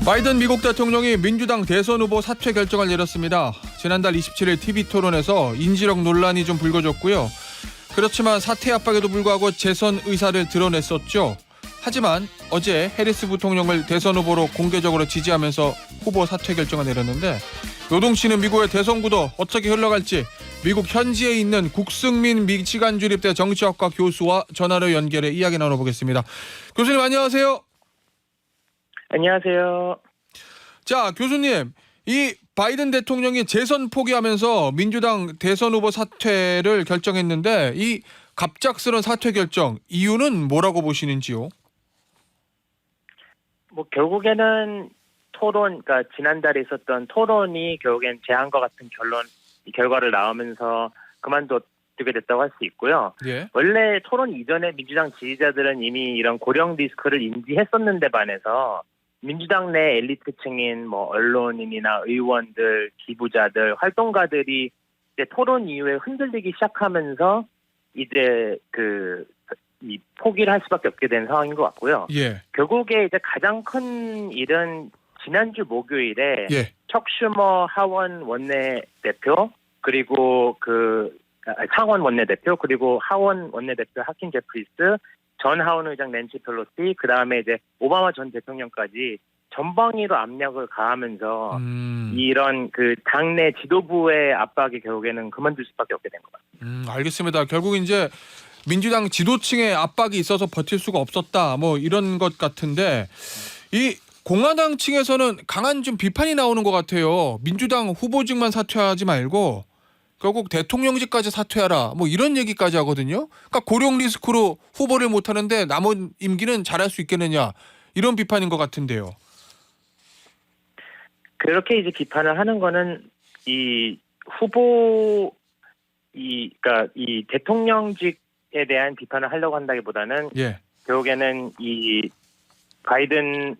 바이든 미국 대통령이 민주당 대선 후보 사퇴 결정을 내렸습니다. 지난달 27일 TV 토론에서 인지력 논란이 좀 불거졌고요. 그렇지만 사퇴 압박에도 불구하고 재선 의사를 드러냈었죠. 하지만 어제 해리스 부통령을 대선 후보로 공개적으로 지지하면서 후보 사퇴 결정을 내렸는데, 노동치는 미국의 대선 구도 어떻게 흘러갈지 미국 현지에 있는 국승민 미치간 주립대 정치학과 교수와 전화로 연결해 이야기 나눠보겠습니다. 교수님 안녕하세요. 안녕하세요. 자, 교수님, 이 바이든 대통령이 재선 포기하면서 민주당 대선 후보 사퇴를 결정했는데, 이 갑작스런 사퇴 결정 이유는 뭐라고 보시는지요? 결국에는 그러니까 지난달에 있었던 토론이 결국엔 제안과 같은 결과를 나오면서 그만두게 됐다고 할 수 있고요. 예. 원래 토론 이전에 민주당 지지자들은 이미 이런 고령 리스크를 인지했었는데 반해서 민주당 내 엘리트층인 언론인이나 의원들, 기부자들, 활동가들이 이제 토론 이후에 흔들리기 시작하면서 이제 이 포기를 할 수밖에 없게 된 상황인 것 같고요. 예. 결국에 이제 가장 큰 일은 지난주 목요일에 예. 척 슈머 하원 원내대표 그리고 상원 원내대표 그리고 하원 원내대표 하킨 제프리스 전 하원 의장 낸시 펠로시 그다음에 이제 오바마 전 대통령까지 전방위로 압력을 가하면서 이런 당내 지도부의 압박이 결국에는 그만둘 수밖에 없게 된 것 같습니다. 알겠습니다. 결국 이제 민주당 지도층의 압박이 있어서 버틸 수가 없었다, 이런 것 같은데, 이 공화당 층에서는 강한 좀 비판이 나오는 것 같아요. 민주당 후보직만 사퇴하지 말고 결국 대통령직까지 사퇴하라, 이런 얘기까지 하거든요. 그러니까 고령 리스크로 후보를 못 하는데 남은 임기는 잘할 수 있겠느냐, 이런 비판인 것 같은데요. 그렇게 이제 비판을 하는 거는 그러니까 이 대통령직에 대한 비판을 하려고 한다기보다는 예. 결국에는 이 바이든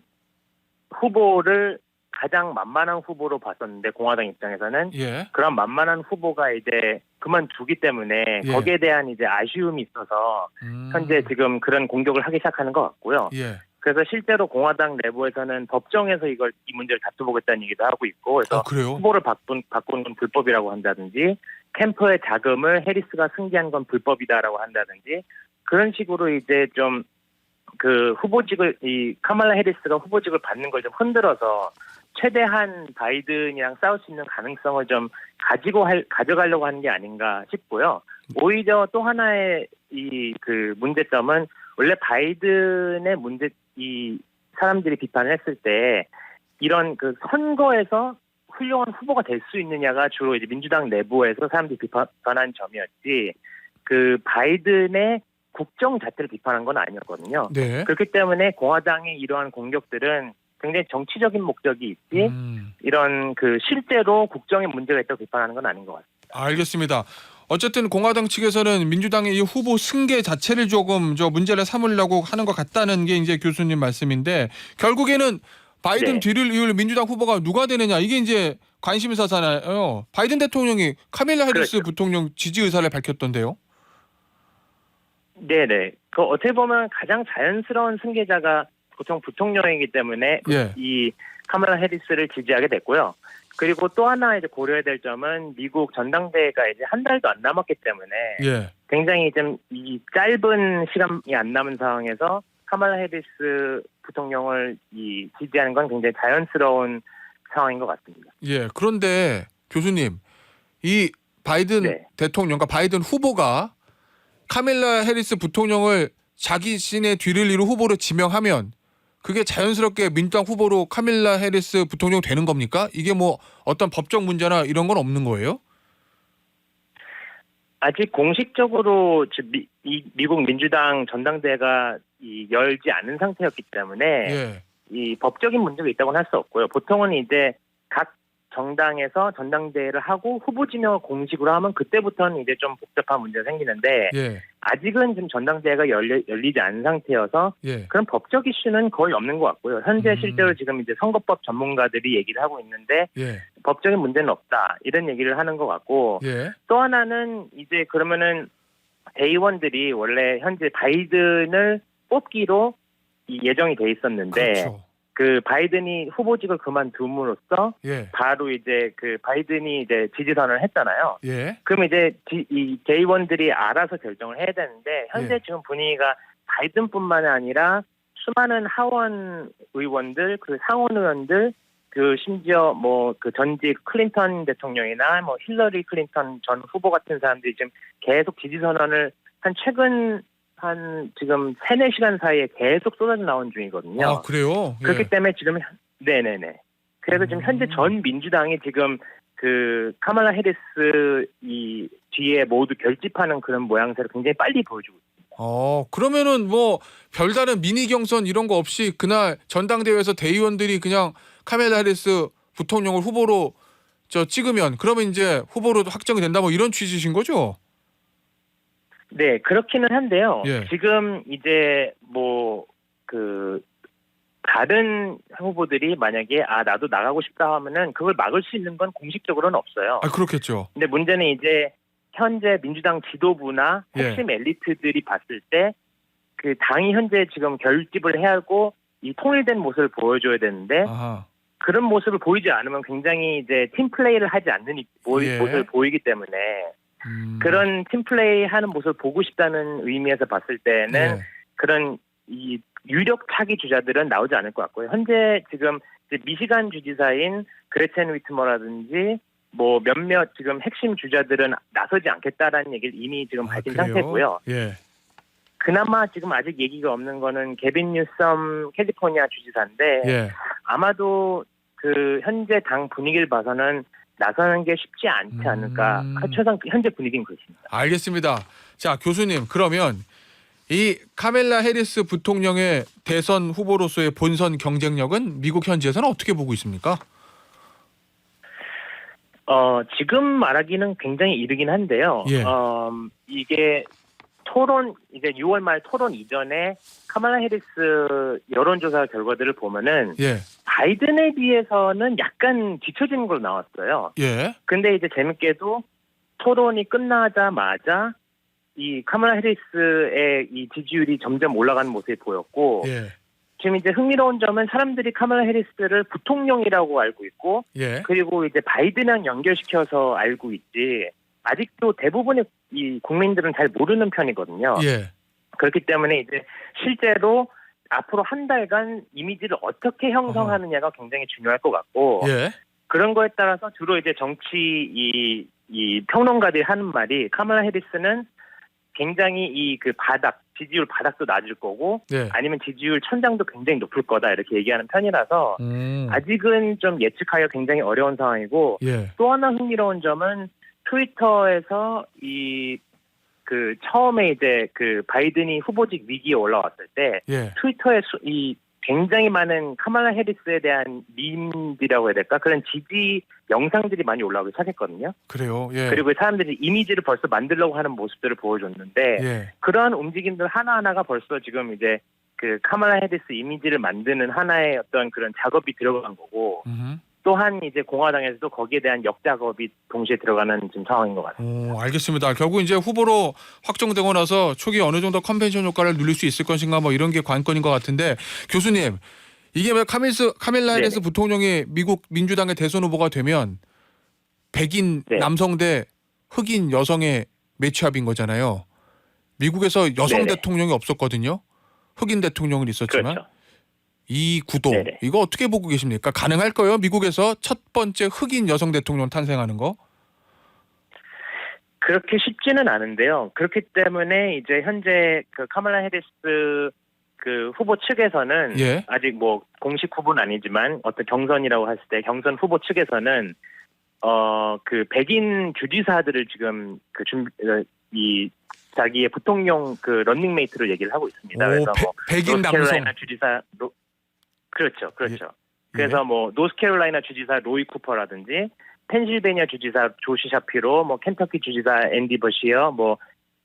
후보를 가장 만만한 후보로 봤었는데 공화당 입장에서는 예. 그런 만만한 후보가 이제 그만두기 때문에 예. 거기에 대한 이제 아쉬움이 있어서 현재 지금 그런 공격을 하기 시작하는 것 같고요. 예. 그래서 실제로 공화당 내부에서는 법정에서 이 문제를 다투보겠다는 얘기도 하고 있고, 그래서 그래요? 후보를 바꾸는 건 불법이라고 한다든지 캠프의 자금을 해리스가 승계한 건 불법이다라고 한다든지 그런 식으로 이제 좀 후보직을 카말라 해리스가 후보직을 받는 걸 좀 흔들어서 최대한 바이든이랑 싸울 수 있는 가능성을 좀 가져가려고 하는 게 아닌가 싶고요. 오히려 또 하나의 문제점은 원래 바이든의 사람들이 비판을 했을 때 이런 선거에서 훌륭한 후보가 될 수 있느냐가 주로 이제 민주당 내부에서 사람들이 비판한 점이었지, 바이든의 국정 자체를 비판한 건 아니었거든요. 네. 그렇기 때문에 공화당의 이러한 공격들은 굉장히 정치적인 목적이 있지, 이런 실제로 국정에 문제가 있다고 비판하는 건 아닌 것 같습니다. 알겠습니다. 어쨌든 공화당 측에서는 민주당의 이 후보 승계 자체를 조금 문제를 삼으려고 하는 것 같다는 게 이제 교수님 말씀인데, 결국에는 바이든 네. 뒤를 이을 민주당 후보가 누가 되느냐, 이게 이제 관심사잖아요. 바이든 대통령이 카밀라 해리스 그렇죠. 부통령 지지 의사를 밝혔던데요. 네네. 어떻게 보면 가장 자연스러운 승계자가 보통 부통령이기 때문에 예. 이 카말라 해리스를 지지하게 됐고요. 그리고 또 하나 이제 고려해야 될 점은 미국 전당대회가 이제 한 달도 안 남았기 때문에 예. 굉장히 좀 이 짧은 시간이 안 남은 상황에서 카말라 해리스 부통령을 지지하는 건 굉장히 자연스러운 상황인 것 같습니다. 예. 그런데 교수님, 이 바이든 네. 대통령, 그러니까 바이든 후보가 카밀라 해리스 부통령을 자신의 뒤를 이루 후보로 지명하면 그게 자연스럽게 민주당 후보로 카밀라 해리스 부통령 되는 겁니까? 이게 어떤 법적 문제나 이런 건 없는 거예요? 아직 공식적으로 미국 민주당 전당대회가 열지 않은 상태였기 때문에 예. 이 법적인 문제가 있다고는 할 수 없고요. 보통은 이제 각 정당에서 전당대회를 하고 후보 지명을 공식으로 하면 그때부터는 이제 좀 복잡한 문제가 생기는데, 예. 아직은 지금 전당대회가 열리지 않은 상태여서 예. 그런 법적 이슈는 거의 없는 것 같고요. 현재 실제로 지금 이제 선거법 전문가들이 얘기를 하고 있는데 예. 법적인 문제는 없다, 이런 얘기를 하는 것 같고, 예. 또 하나는 이제 그러면은 대의원들이 원래 현재 바이든을 뽑기로 예정이 돼 있었는데, 그렇죠. 그 바이든이 후보직을 그만둠으로써 예. 바로 이제 그 바이든이 이제 지지 선언을 했잖아요. 예. 그럼 이제 이 대의원들이 알아서 결정을 해야 되는데 현재 예. 지금 분위기가 바이든뿐만 아니라 수많은 하원 의원들, 그 상원 의원들, 그 심지어 뭐 그 전직 클린턴 대통령이나 뭐 힐러리 클린턴 전 후보 같은 사람들이 지금 계속 지지 선언을 한 최근 한 지금 3-4시간 사이에 계속 쏟아져 나온 중이거든요. 아, 그래요? 예. 그렇기 때문에 지금 네네네. 그래서 지금 현재 전 민주당이 지금 그 카말라 해리스 이 뒤에 모두 결집하는 그런 모양새를 굉장히 빨리 보여주고 있습니다. 그러면은 뭐 별다른 미니 경선 이런 거 없이 그날 전당대회에서 대의원들이 그냥 카멜라 해리스 부통령을 후보로 찍으면 그러면 이제 후보로 확정이 된다 뭐 이런 취지신 거죠? 네, 그렇기는 한데요. 예. 지금 이제 뭐 그 다른 후보들이 만약에 나도 나가고 싶다 하면은 그걸 막을 수 있는 건 공식적으로는 없어요. 아, 그렇겠죠. 근데 문제는 이제 현재 민주당 지도부나 예. 핵심 엘리트들이 봤을 때 그 당이 현재 지금 결집을 해야 하고 이 통일된 모습을 보여줘야 되는데 아하. 그런 모습을 보이지 않으면 굉장히 이제 팀 플레이를 하지 않는 예. 모습을 보이기 때문에 그런 팀 플레이 하는 모습을 보고 싶다는 의미에서 봤을 때는 예. 그런 이 유력 차기 주자들은 나오지 않을 것 같고요. 현재 지금 이제 미시간 주지사인 그레첸 위트머라든지 뭐 몇몇 지금 핵심 주자들은 나서지 않겠다라는 얘기를 이미 지금 밝힌 그래요? 상태고요. 예. 그나마 지금 아직 얘기가 없는 거는 게빈 뉴섬 캘리포니아 주지사인데 예. 아마도 그 현재 당 분위기를 봐서는 나서는 게 쉽지 않지 않을까. 현재 분위기는 그렇습니다. 알겠습니다. 자, 교수님, 그러면 이 카멜라 해리스 부통령의 대선 후보로서의 본선 경쟁력은 미국 현지에서는 어떻게 보고 있습니까? 지금 말하기는 굉장히 이르긴 한데요. 예. 이게 이제 6월 말 토론 이전에 카말라 해리스 여론조사 결과들을 보면은 예. 바이든에 비해서는 약간 뒤처지는 걸로 나왔어요. 예. 근데 이제 재밌게도 토론이 끝나자마자 이 카말라 해리스의 이 지지율이 점점 올라가는 모습이 보였고 예. 지금 이제 흥미로운 점은 사람들이 카말라 해리스를 부통령이라고 알고 있고 예. 그리고 이제 바이든이랑 연결시켜서 알고 있지 아직도 대부분의 이 국민들은 잘 모르는 편이거든요. 예. 그렇기 때문에 이제 실제로 앞으로 한 달간 이미지를 어떻게 형성하느냐가 굉장히 중요할 것 같고 예. 그런 거에 따라서 주로 이제 정치 이 평론가들이 하는 말이 카말라 해리스는 굉장히 이 그 지지율 바닥도 낮을 거고 예. 아니면 지지율 천장도 굉장히 높을 거다 이렇게 얘기하는 편이라서 아직은 좀 예측하기가 굉장히 어려운 상황이고 예. 또 하나 흥미로운 점은 트위터에서 그 처음에 이제 그 바이든이 후보직 위기에 올라왔을 때 예. 트위터에 이 굉장히 많은 카말라 해리스에 대한 밈들이라고 해야 될까? 그런 지지 영상들이 많이 올라오기 시작했거든요. 그래요. 예. 그리고 사람들이 이미지를 벌써 만들려고 하는 모습들을 보여줬는데 예. 그러한 움직임들 하나하나가 벌써 지금 이제 그 카말라 해리스 이미지를 만드는 하나의 어떤 그런 작업이 들어간 거고 또한 이제 공화당에서도 거기에 대한 역작업이 동시에 들어가는 지금 상황인 것 같습니다. 알겠습니다. 결국 이제 후보로 확정되고 나서 초기 어느 정도 컨벤션 효과를 누릴 수 있을 것인가 뭐 이런 게 관건인 것 같은데 교수님 이게 왜 카멜라 해리스 부통령이 미국 민주당의 대선 후보가 되면 백인 네. 남성 대 흑인 여성의 매치업인 거잖아요. 미국에서 여성 네네. 대통령이 없었거든요. 흑인 대통령은 있었지만 그렇죠. 이 구도 네네. 이거 어떻게 보고 계십니까? 가능할까요? 미국에서 첫 번째 흑인 여성 대통령 탄생하는 거? 그렇게 쉽지는 않은데요. 그렇기 때문에 이제 현재 그 카말라 해리스 그 후보 측에서는 예. 아직 뭐 공식 후보는 아니지만 어떤 경선이라고 했을 때 경선 후보 측에서는 그 백인 주지사들을 지금 이 자기의 부통령 그 런닝메이트로 얘기를 하고 있습니다. 그래서 뭐 백인 남성. 노스캐롤라이나 주지사 그렇죠. 예. 그래서 뭐 노스캐롤라이나 주지사 로이 쿠퍼라든지 펜실베니아 주지사 조시 샤피로, 뭐 켄터키 주지사 앤디 버시어, 뭐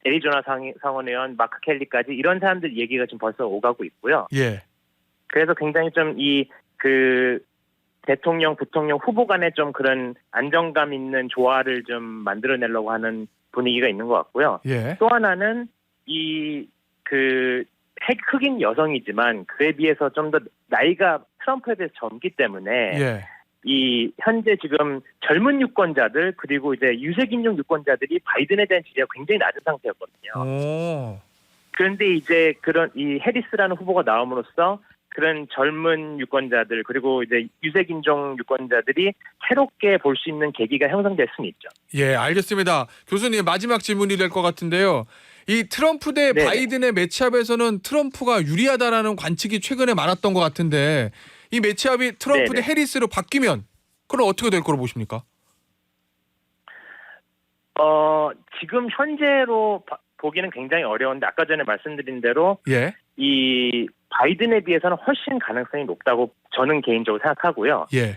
애리조나 상원 의원 마크 켈리까지 이런 사람들 얘기가 지금 벌써 오가고 있고요. 예. 그래서 굉장히 좀 그 대통령, 부통령 후보 간에 좀 그런 안정감 있는 조화를 좀 만들어내려고 하는 분위기가 있는 것 같고요. 예. 또 하나는 흑인 여성이지만 그에 비해서 좀 더 나이가 트럼프에 비해서 젊기 때문에 예. 이 현재 지금 젊은 유권자들 그리고 이제 유색인종 유권자들이 바이든에 대한 지지가 굉장히 낮은 상태였거든요. 오. 그런데 이제 그런 이 해리스라는 후보가 나옴으로써 그런 젊은 유권자들 그리고 이제 유색인종 유권자들이 새롭게 볼 수 있는 계기가 형성될 수는 있죠. 예, 알겠습니다. 교수님 마지막 질문이 될 것 같은데요. 이 트럼프 대 네. 바이든의 매치업에서는 트럼프가 유리하다라는 관측이 최근에 많았던 것 같은데 이 매치업이 트럼프 대 네네. 해리스로 바뀌면 그럼 어떻게 될 거로 보십니까? 지금 현재로 보기는 굉장히 어려운데 아까 전에 말씀드린 대로 예. 이 바이든에 비해서는 훨씬 가능성이 높다고 저는 개인적으로 생각하고요. 예.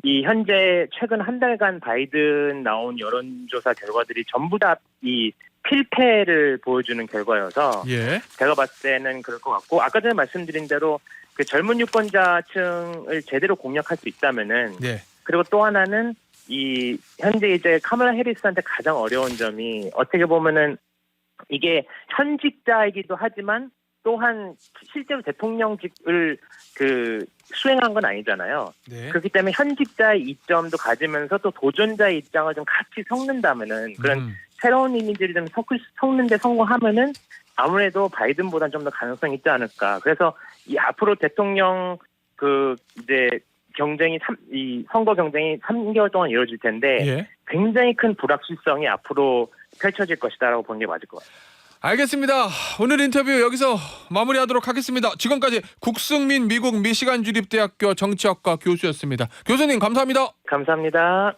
이 현재 최근 한 달간 바이든 나온 여론조사 결과들이 전부 다 이 필패를 보여주는 결과여서 예. 제가 봤을 때는 그럴 것 같고 아까 전에 말씀드린 대로 그 젊은 유권자층을 제대로 공략할 수 있다면은 예. 그리고 또 하나는 이 현재 이제 카멀라 해리스한테 가장 어려운 점이 어떻게 보면은 이게 현직자이기도 하지만 또한 실제로 대통령직을 그 수행한 건 아니잖아요. 네. 그렇기 때문에 현직자의 이점도 가지면서 또 도전자의 입장을 좀 같이 섞는다면은 그런 새로운 이미지를 좀 섞는데 성공하면은 아무래도 바이든보다는 좀 더 가능성이 있지 않을까. 그래서 이 앞으로 대통령 그 이제 경쟁이 이 선거 경쟁이 3개월 동안 이루어질 텐데 예. 굉장히 큰 불확실성이 앞으로 펼쳐질 것이다라고 보는 게 맞을 것 같아요. 알겠습니다. 오늘 인터뷰 여기서 마무리하도록 하겠습니다. 지금까지 국승민 미국 미시간 주립대학교 정치학과 교수였습니다. 교수님 감사합니다. 감사합니다.